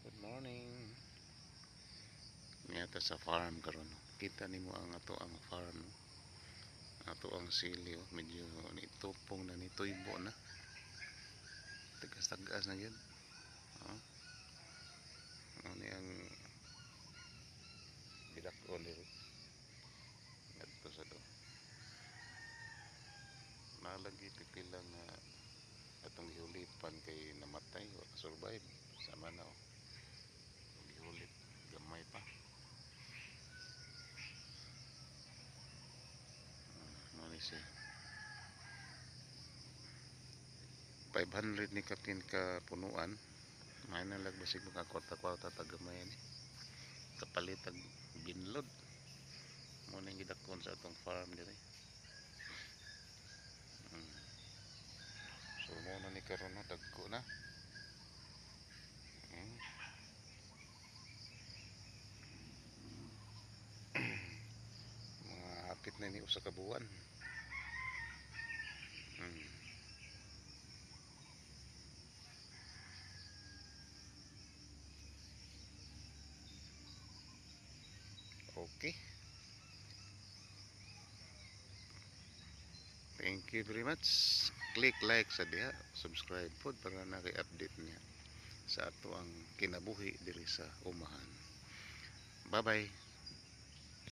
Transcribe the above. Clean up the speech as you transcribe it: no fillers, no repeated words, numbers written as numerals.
Good morning. Niyata sa farm karon. Kita nimo ang ato ang farm. Ato ang sili medyo nitupong na nituybo na. Tagas-tagas na gyud. Oh. Ano ang bidak-on diri. Ngadto sa do. Nalagi pipila nga atong gihulipan kay namatay o survive sama na o. Gihulit gamay pa. Ano siya? 500 ni kapin ka punuan. May na lag basig mga kwarta-kwarta tagamay ni. Kapalit ang binlod. Mo ning gidakon sa atong farm diri. So mo na ni karon na dagko na. Mga hapit na ni usa ka buwan. Okay. Thank you very much. Click like sa diha, subscribe pod para na kay update niya sa ato ang kinabuhi diri sa umahan. Bye bye.